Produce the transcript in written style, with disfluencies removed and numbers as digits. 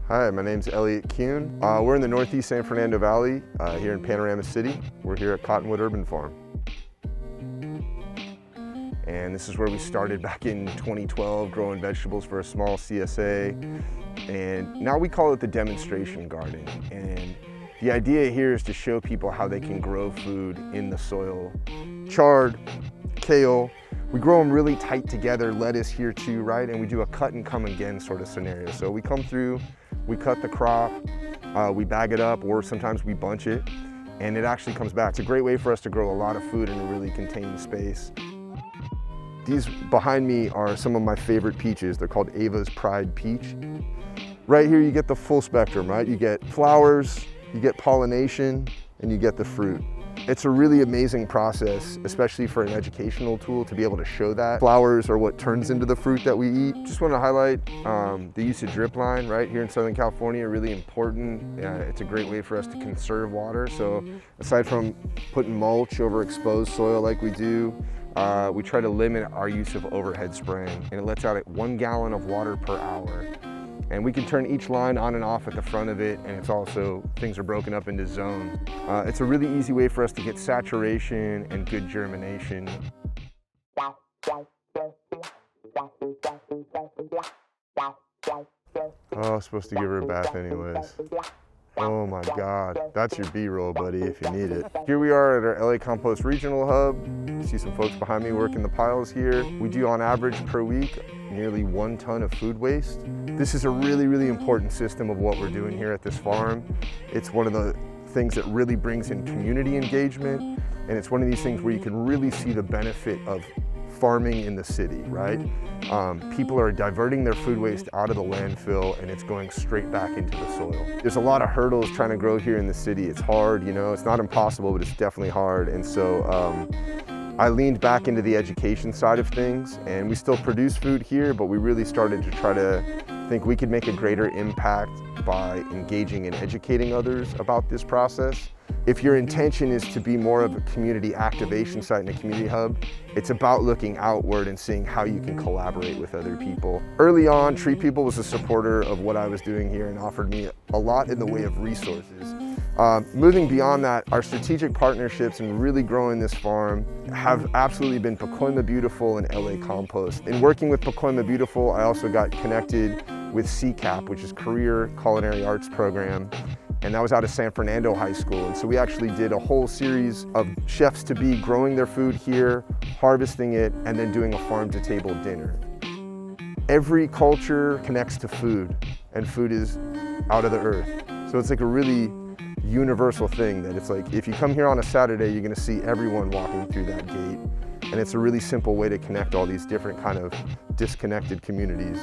Hi, my name's Elliot Kuhn. We're in the Northeast San Fernando Valley here in Panorama City. We're here at Cottonwood Urban Farm. And this is where we started back in 2012, growing vegetables for a small CSA. And now we call it the demonstration garden. And the idea here is to show people how they can grow food in the soil. Chard, kale, we grow them really tight together, lettuce here too, right? And we do a cut and come again sort of scenario. So we come through, we cut the crop, we bag it up, or sometimes we bunch it, and it actually comes back. It's a great way for us to grow a lot of food in a really contained space. These behind me are some of my favorite peaches. They're called Ava's Pride Peach. Right here you get the full spectrum, right? You get flowers, you get pollination, and you get the fruit. It's a really amazing process, especially for an educational tool, to be able to show that. Flowers are what turns into the fruit that we eat. Just want to highlight the use of drip line right here in Southern California, really important. It's a great way for us to conserve water. So aside from putting mulch over exposed soil like we do, we try to limit our use of overhead spraying, and it lets out 1 gallon of water per hour. And we can turn each line on and off at the front of it, and it's also, things are broken up into zones. It's a really easy way for us to get saturation and good germination. Oh, I was supposed to give her a bath anyways. Oh my God, that's your B-roll, buddy, if you need it. Here we are at our LA Compost Regional Hub. You see some folks behind me working the piles here. We do on average per week nearly 1 ton of food waste. This is a really, really important system of what we're doing here at this farm. It's one of the things that really brings in community engagement, and it's one of these things where you can really see the benefit of farming in the city, right? People are diverting their food waste out of the landfill, and it's going straight back into the soil. There's a lot of hurdles trying to grow here in the city. It's hard, you know, it's not impossible, but it's definitely hard. And so I leaned back into the education side of things, and we still produce food here, but we really started to try to think we could make a greater impact by engaging and educating others about this process. If your intention is to be more of a community activation site and a community hub, it's about looking outward and seeing how you can collaborate with other people. Early on, TreePeople was a supporter of what I was doing here and offered me a lot in the way of resources. Moving beyond that, our strategic partnerships and really growing this farm have absolutely been Pacoima Beautiful and LA Compost. In working with Pacoima Beautiful, I also got connected with CCAP, which is Career Culinary Arts Program, and that was out of San Fernando High School. And so we actually did a whole series of chefs-to-be growing their food here, harvesting it, and then doing a farm-to-table dinner. Every culture connects to food, and food is out of the earth. So it's like a really universal thing that it's like, if you come here on a Saturday, you're gonna see everyone walking through that gate. And it's a really simple way to connect all these different kind of disconnected communities.